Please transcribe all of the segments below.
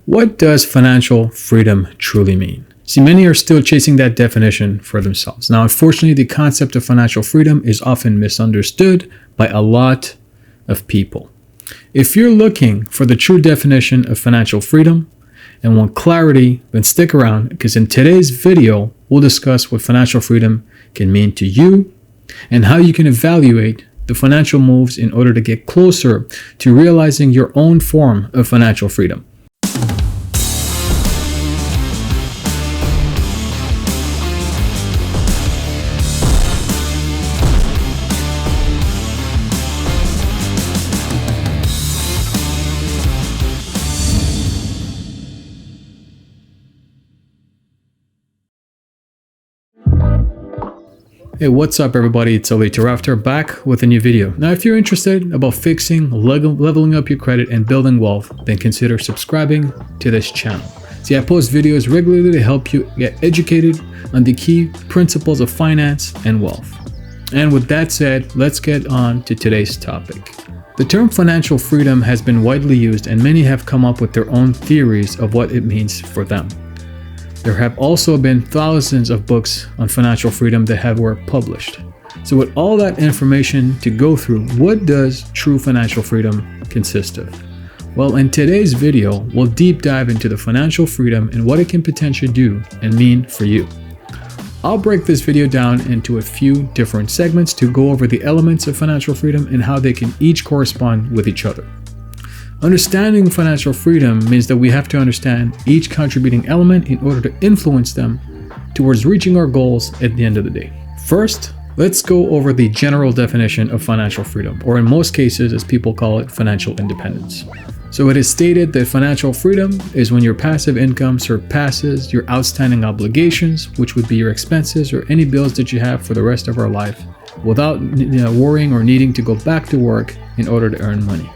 What does financial freedom truly mean? See, many are still chasing that definition for themselves. Now, unfortunately, the concept of financial freedom is often misunderstood by a lot of people. If you're looking for the true definition of financial freedom and want clarity, then stick around, because in today's video, we'll discuss what financial freedom can mean to you and how you can evaluate the financial moves in order to get closer to realizing your own form of financial freedom. Hey, what's up everybody, it's Elite Rafter back with a new video. Now if you're interested about fixing, leveling up your credit and building wealth, then consider subscribing to this channel. See, I post videos regularly to help you get educated on the key principles of finance and wealth. And with that said, let's get on to today's topic. The term financial freedom has been widely used and many have come up with their own theories of what it means for them. There have also been thousands of books on financial freedom that were published. So with all that information to go through, what does true financial freedom consist of? Well, in today's video, we'll deep dive into the financial freedom and what it can potentially do and mean for you. I'll break this video down into a few different segments to go over the elements of financial freedom and how they can each correspond with each other. Understanding financial freedom means that we have to understand each contributing element in order to influence them towards reaching our goals at the end of the day. First, let's go over the general definition of financial freedom, or in most cases, as people call it, financial independence. So it is stated that financial freedom is when your passive income surpasses your outstanding obligations, which would be your expenses or any bills that you have for the rest of our life, without worrying or needing to go back to work in order to earn money.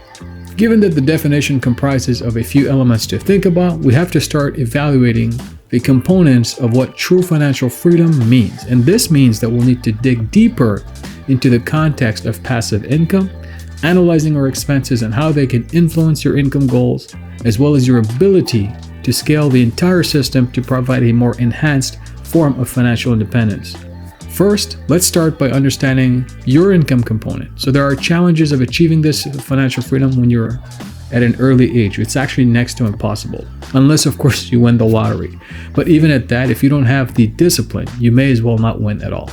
Given that the definition comprises of a few elements to think about, we have to start evaluating the components of what true financial freedom means. And this means that we'll need to dig deeper into the context of passive income, analyzing our expenses and how they can influence your income goals, as well as your ability to scale the entire system to provide a more enhanced form of financial independence. First, let's start by understanding your income component. So there are challenges of achieving this financial freedom when you're at an early age. It's actually next to impossible, unless of course you win the lottery. But even at that, if you don't have the discipline, you may as well not win at all.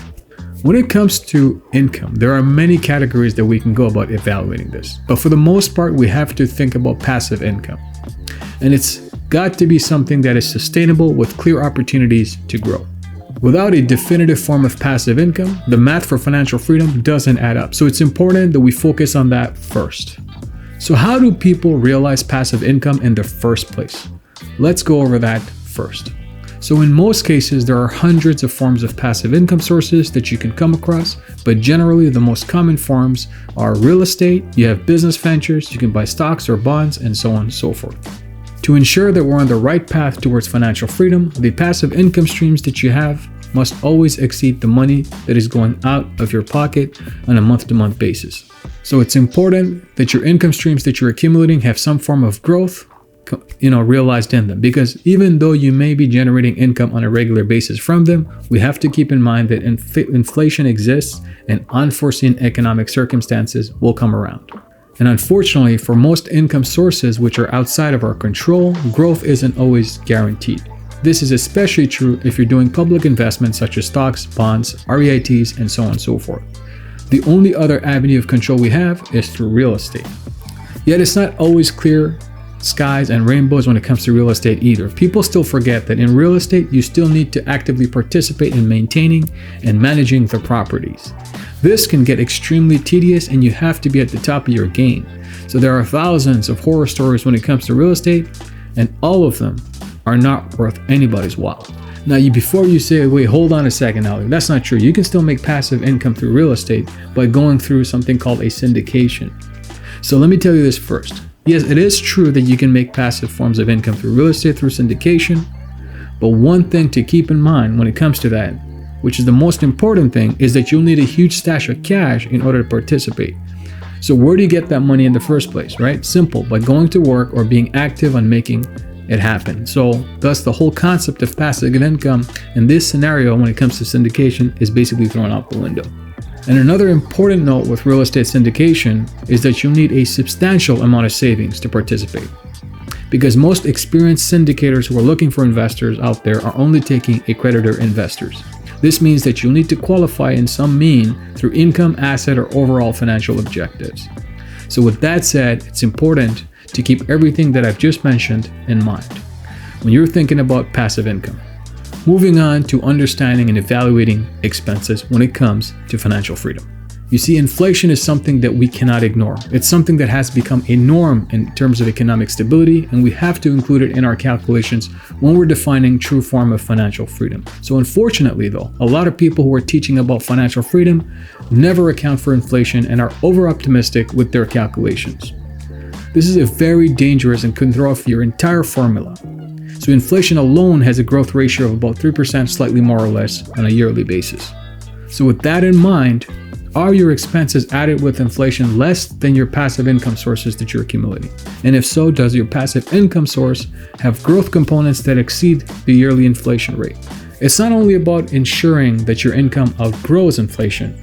When it comes to income, there are many categories that we can go about evaluating this. But for the most part, we have to think about passive income. And it's got to be something that is sustainable with clear opportunities to grow. Without a definitive form of passive income, the math for financial freedom doesn't add up. So it's important that we focus on that first. So how do people realize passive income in the first place? Let's go over that first. So in most cases, there are hundreds of forms of passive income sources that you can come across, but generally the most common forms are real estate, you have business ventures, you can buy stocks or bonds, and so on and so forth. To ensure that we're on the right path towards financial freedom, the passive income streams that you have must always exceed the money that is going out of your pocket on a month-to-month basis. So it's important that your income streams that you're accumulating have some form of growth, realized in them, because even though you may be generating income on a regular basis from them, we have to keep in mind that inflation exists and unforeseen economic circumstances will come around. And unfortunately, for most income sources which are outside of our control, growth isn't always guaranteed. This is especially true if you're doing public investments such as stocks, bonds, REITs, and so on and so forth. The only other avenue of control we have is through real estate. Yet it's not always clear skies and rainbows when it comes to real estate either. People still forget that in real estate, you still need to actively participate in maintaining and managing the properties. This can get extremely tedious and you have to be at the top of your game. So there are thousands of horror stories when it comes to real estate, and all of them are not worth anybody's while. Now, before you say, wait, hold on a second, Alex, that's not true. You can still make passive income through real estate by going through something called a syndication. So let me tell you this first. Yes, it is true that you can make passive forms of income through real estate through syndication, but one thing to keep in mind when it comes to that, which is the most important thing, is that you'll need a huge stash of cash in order to participate. So where do you get that money in the first place, right? Simple, by going to work or being active on making it happened. So thus the whole concept of passive income in this scenario when it comes to syndication is basically thrown out the window. And another important note with real estate syndication is that you'll need a substantial amount of savings to participate, because most experienced syndicators who are looking for investors out there are only taking accreditor investors. This means that you'll need to qualify in some mean through income, asset, or overall financial objectives. So with that said, it's important to keep everything that I've just mentioned in mind when you're thinking about passive income. Moving on to understanding and evaluating expenses when it comes to financial freedom. You see, inflation is something that we cannot ignore. It's something that has become a norm in terms of economic stability, and we have to include it in our calculations when we're defining true form of financial freedom. So unfortunately though, a lot of people who are teaching about financial freedom never account for inflation and are over-optimistic with their calculations. This is a very dangerous and can throw off your entire formula. So inflation alone has a growth ratio of about 3%, slightly more or less, on a yearly basis. So with that in mind, are your expenses added with inflation less than your passive income sources that you're accumulating? And if so, does your passive income source have growth components that exceed the yearly inflation rate? It's not only about ensuring that your income outgrows inflation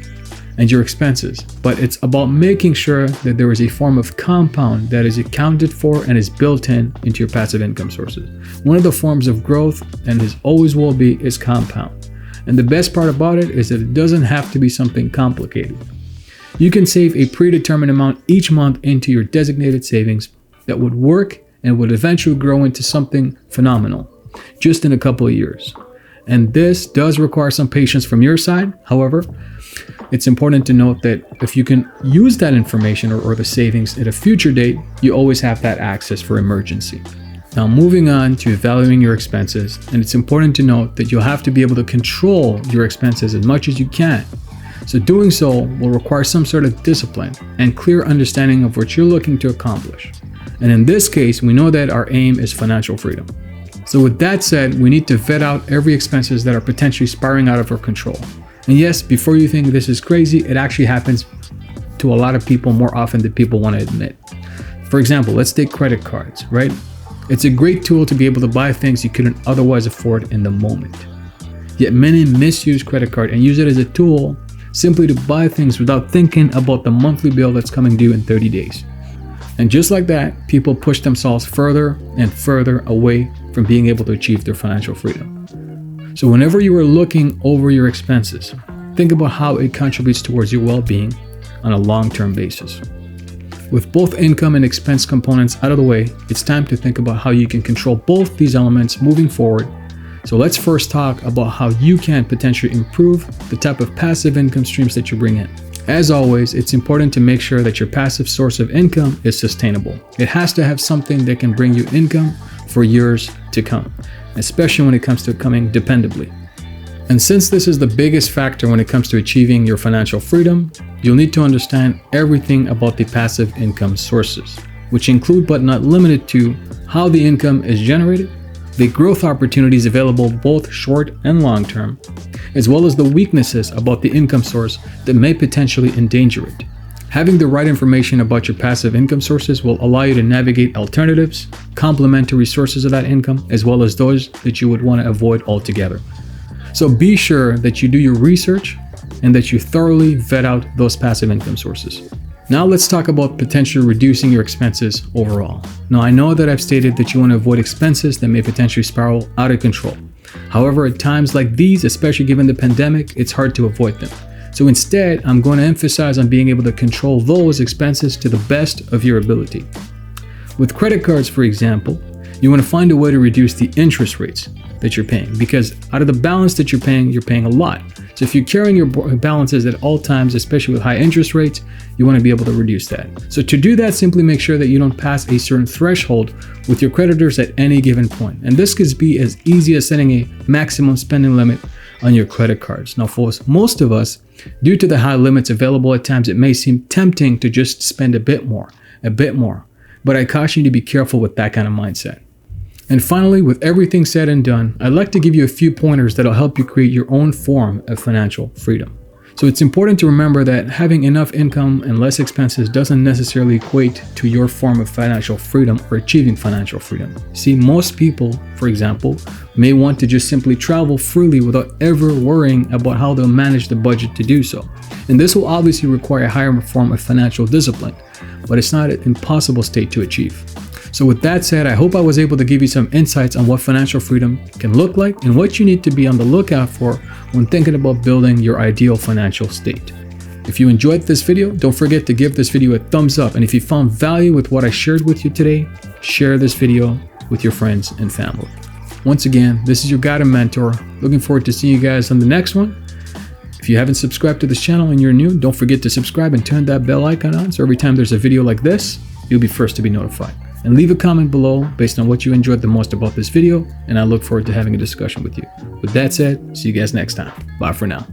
and your expenses, but it's about making sure that there is a form of compound that is accounted for and is built into your passive income sources. One of the forms of growth, and this always will be, is compound. And the best part about it is that it doesn't have to be something complicated. You can save a predetermined amount each month into your designated savings that would work and would eventually grow into something phenomenal just in a couple of years. And this does require some patience from your side. However, it's important to note that if you can use that information or the savings at a future date, you always have that access for emergency. Now moving on to evaluating your expenses, and it's important to note that you'll have to be able to control your expenses as much as you can. So doing so will require some sort of discipline and clear understanding of what you're looking to accomplish. And in this case, we know that our aim is financial freedom. So with that said, we need to vet out every expenses that are potentially spiraling out of our control. And yes, before you think this is crazy, it actually happens to a lot of people more often than people want to admit. For example, let's take credit cards, right? It's a great tool to be able to buy things you couldn't otherwise afford in the moment. Yet many misuse credit card and use it as a tool simply to buy things without thinking about the monthly bill that's coming due in 30 days. And just like that, people push themselves further and further away from being able to achieve their financial freedom. So whenever you are looking over your expenses, think about how it contributes towards your well-being on a long-term basis. With both income and expense components out of the way, it's time to think about how you can control both these elements moving forward. So let's first talk about how you can potentially improve the type of passive income streams that you bring in. As always, it's important to make sure that your passive source of income is sustainable. It has to have something that can bring you income for years to come, especially when it comes to coming dependably. And since this is the biggest factor when it comes to achieving your financial freedom, you'll need to understand everything about the passive income sources, which include but not limited to how the income is generated, the growth opportunities available both short and long term, as well as the weaknesses about the income source that may potentially endanger it. Having the right information about your passive income sources will allow you to navigate alternatives, complementary sources of that income, as well as those that you would want to avoid altogether. So be sure that you do your research and that you thoroughly vet out those passive income sources. Now let's talk about potentially reducing your expenses overall. Now I know that I've stated that you want to avoid expenses that may potentially spiral out of control. However, at times like these, especially given the pandemic, it's hard to avoid them. So instead, I'm going to emphasize on being able to control those expenses to the best of your ability. With credit cards, for example, you want to find a way to reduce the interest rates that you're paying, because out of the balance that you're paying a lot. So if you're carrying your balances at all times, especially with high interest rates, you want to be able to reduce that. So to do that, simply make sure that you don't pass a certain threshold with your creditors at any given point. And this could be as easy as setting a maximum spending limit on your credit cards. Now for most of us, due to the high limits available at times, it may seem tempting to just spend a bit more. But I caution you to be careful with that kind of mindset. And finally, with everything said and done, I'd like to give you a few pointers that'll help you create your own form of financial freedom. So it's important to remember that having enough income and less expenses doesn't necessarily equate to your form of financial freedom or achieving financial freedom. See, most people, for example, may want to just simply travel freely without ever worrying about how they'll manage the budget to do so. And this will obviously require a higher form of financial discipline, but it's not an impossible state to achieve. So with that said, I hope I was able to give you some insights on what financial freedom can look like and what you need to be on the lookout for when thinking about building your ideal financial state. If you enjoyed this video, don't forget to give this video a thumbs up. And if you found value with what I shared with you today, share this video with your friends and family. Once again, this is your guide and mentor. Looking forward to seeing you guys on the next one. If you haven't subscribed to this channel and you're new, don't forget to subscribe and turn that bell icon on so every time there's a video like this, you'll be first to be notified. And leave a comment below based on what you enjoyed the most about this video, and I look forward to having a discussion with you. With that said, see you guys next time. Bye for now.